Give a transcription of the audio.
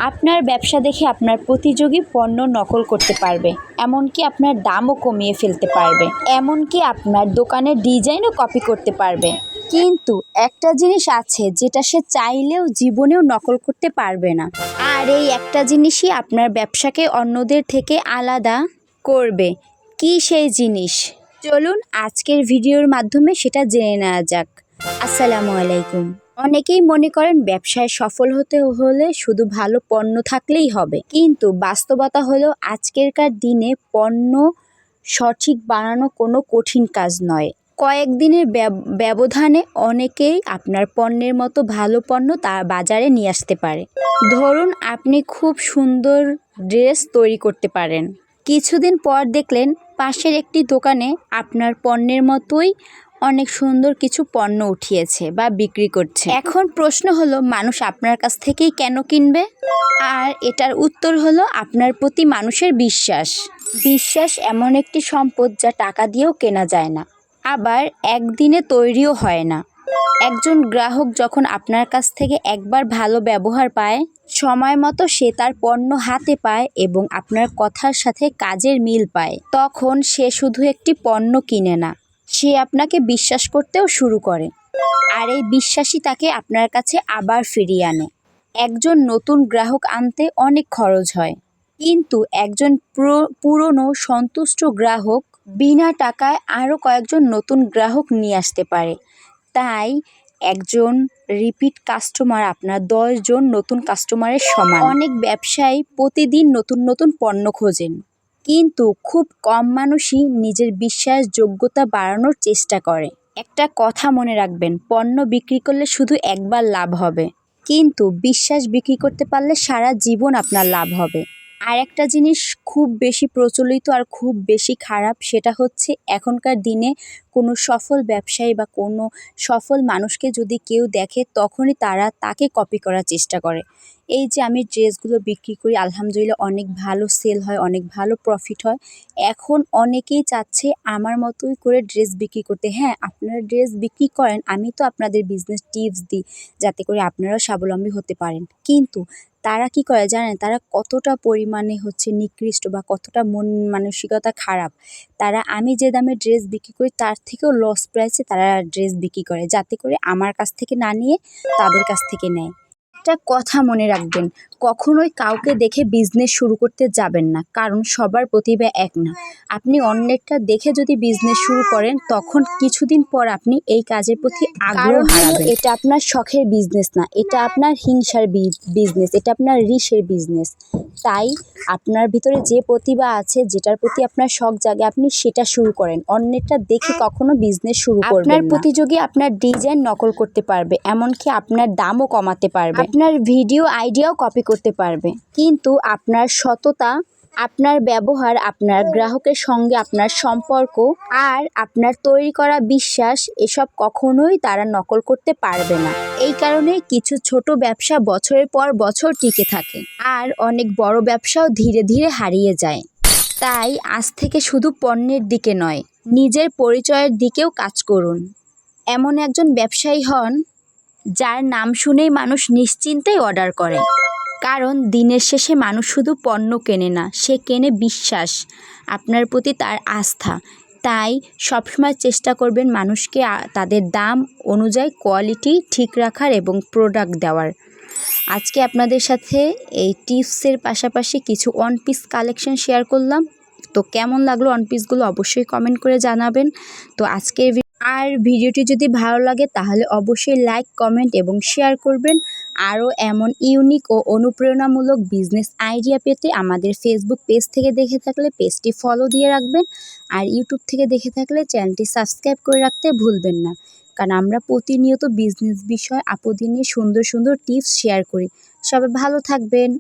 আপনার ব্যবসা দেখে আপনার প্রতিযোগী পণ্য নকল করতে পারবে, এমনকি আপনার দামও কমিয়ে ফেলতে পারবে, এমনকি আপনার দোকানের ডিজাইনও কপি করতে পারবে। কিন্তু একটা জিনিস আছে যেটা সে চাইলেও জীবনেও নকল করতে পারবে না, আর এই একটা জিনিসই আপনার ব্যবসাকে অন্যদের থেকে আলাদা করবে। কি সেই জিনিস? চলুন আজকের ভিডিওর মাধ্যমে সেটা জেনে নেওয়া যাক। আসসালামু আলাইকুম। অনেকেই মনে করেন ব্যবসায় সফল হতে হলে শুধু ভালো পণ্য থাকলেই হবে, কিন্তু বাস্তবতা হলো আজকেরকার দিনে পণ্য সঠিক বানানো কোনো কঠিন কাজ নয়। কয়েকদিনের ব্যবধানে অনেকেই আপনার পণ্যের মতো ভালো পণ্য তার বাজারে নিয়ে আসতে পারে। ধরুন আপনি খুব সুন্দর ড্রেস তৈরি করতে পারেন, কিছুদিন পর দেখলেন পাশের একটি দোকানে আপনার পণ্যের মতোই অনেক সুন্দর কিছু পণ্য উঠিয়েছে বা বিক্রি করছে। এখন প্রশ্ন হলো, মানুষ আপনার কাছ থেকেই কেন কিনবে? আর এটার উত্তর হলো আপনার প্রতি মানুষের বিশ্বাস। বিশ্বাস এমন একটি সম্পদ যা টাকা দিয়েও কেনা যায় না, আবার একদিনে তৈরিও হয় না। একজন গ্রাহক যখন আপনার কাছ থেকে একবার ভালো ব্যবহার পায়, সময় মতো সে তার পণ্য হাতে পায় এবং আপনার কথার সাথে কাজের মিল পায়, তখন সে শুধু একটি পণ্য কিনে না, সে আপনাকে বিশ্বাস করতেও শুরু করে। আর এই বিশ্বাসই তাকে আপনার কাছে আবার ফিরিয়ে আনে। একজন নতুন গ্রাহক আনতে অনেক খরচ হয়, কিন্তু একজন পুরনো সন্তুষ্ট গ্রাহক বিনা টাকায় আরও কয়েকজন নতুন গ্রাহক নিয়ে আসতে পারে। তাই একজন রিপিট কাস্টমার আপনার 10 জন নতুন কাস্টমারের সমান। অনেক ব্যবসায়ী প্রতিদিন নতুন নতুন পণ্য খোঁজেন, কিন্তু খুব কম মানুষই নিজের বিশ্বাসযোগ্যতা বাড়ানোর চেষ্টা করে। একটা কথা মনে রাখবেন, পণ্য বিক্রি করলে শুধু একবার লাভ হবে, কিন্তু বিশ্বাস বিক্রি করতে পারলে সারা জীবন আপনার লাভ হবে। আর একটা জিনিস খুব বেশি প্রচলিত আর খুব বেশি খারাপ, সেটা হচ্ছে এখনকার দিনে কোনো সফল ব্যবসায়ী বা কোনো সফল মানুষকে যদি কেউ দেখে তখনই তারা তাকে কপি করার চেষ্টা করে। এই যে আমি ড্রেসগুলো বিক্রি করি, আলহামদুলিল্লাহ অনেক ভালো সেল হয়, অনেক ভালো প্রফিট হয়। এখন অনেকেই চাচ্ছে আমার মতোই করে ড্রেস বিক্রি করতে। হ্যাঁ, আপনারা ড্রেস বিক্রি করেন, আমি তো আপনাদের বিজনেস টিপস দিই যাতে করে আপনারাও স্বাবলম্বী হতে পারেন। কিন্তু তারা কি করে জানেন? তারা কতটা পরিমাণে নিকৃষ্ট বা কতটা মন মানসিকতা খারাপ। তারা আমি যে দামে ড্রেস বিক্রি করি তার থেকেও লস প্রাইসে তারা ড্রেস বিক্রি করে, যাতে করে আমার কাছ থেকে না নিয়ে তাদের কাছ থেকে নেয়। একটা কথা মনে রাখবেন, কখনোই কাউকে দেখে বিজনেস শুরু করতে যাবেন না, কারণ সবার প্রতিভা এক না। আপনি অন্যেরটা দেখে যদি বিজনেস শুরু করেন, তখন কিছুদিন পর আপনি এই কাজের প্রতি আগ্রহ হারাবেন। এটা আপনার শখের বিজনেস না, এটা আপনার হিংসার বিজনেস, এটা আপনার রিশের বিজনেস। তাই আপনার ভিতরে যে প্রতিভা আছে, যেটার প্রতি আপনার শখ জাগে, আপনি সেটা শুরু করেন। অন্যেরটা দেখে কখনো বিজনেস শুরু করবেন না। আপনার প্রতিযোগী আপনার ডিজাইন নকল করতে পারবে, এমনকি আপনার দামও কমাতে পারবে, আপনার ভিডিও আইডিয়াও কপি করতে পারবে, কিন্তু আপনার সততা, আপনার ব্যবহার, আপনার গ্রাহকের সঙ্গে আপনার সম্পর্ক আর আপনার তৈরি করা বিশ্বাস, এসব কখনোই তারা নকল করতে পারবে না। এই কারণে কিছু ছোট ব্যবসা বছরের পর বছর টিকে থাকে, আর অনেক বড় ব্যবসাও ধীরে ধীরে হারিয়ে যায়। তাই আজ থেকে শুধু পণ্যের দিকে নয়, নিজের পরিচয়ের দিকেও কাজ করুন। এমন একজন ব্যবসায়ী হন যার নাম শুনেই মানুষ নিশ্চিন্তেই অর্ডার করে, কারণ দিনের শেষে মানুষ শুধু পণ্য কেনে না, সে কেনে বিশ্বাস, আপনার প্রতি তার আস্থা। তাই সবসময় চেষ্টা করবেন মানুষকে তাদের দাম অনুযায়ী কোয়ালিটি ঠিক রাখার এবং প্রোডাক্ট দেওয়ার। আজকে আপনাদের সাথে এই টিপসের পাশাপাশি কিছু ওয়ান পিস কালেকশন শেয়ার করলাম। তো কেমন লাগলো ওয়ান পিসগুলো অবশ্যই কমেন্ট করে জানাবেন। তো আজকের ভিডিওটি যদি ভালো লাগে তাহলে অবশ্যই লাইক, কমেন্ট এবং শেয়ার করবেন। আরও এমন ইউনিক ও অনুপ্রেরণামূলক বিজনেস আইডিয়া পেতে আমাদের ফেসবুক পেজ থেকে দেখে থাকলে পেজটি ফলো দিয়ে রাখবেন, আর ইউটিউব থেকে দেখে থাকলে চ্যানেলটি সাবস্ক্রাইব করে রাখতে ভুলবেন না, কারণ আমরা প্রতিনিয়ত বিজনেস বিষয় আপদে নিয়ে সুন্দর সুন্দর টিপস শেয়ার করি। সবাই ভালো থাকবেন।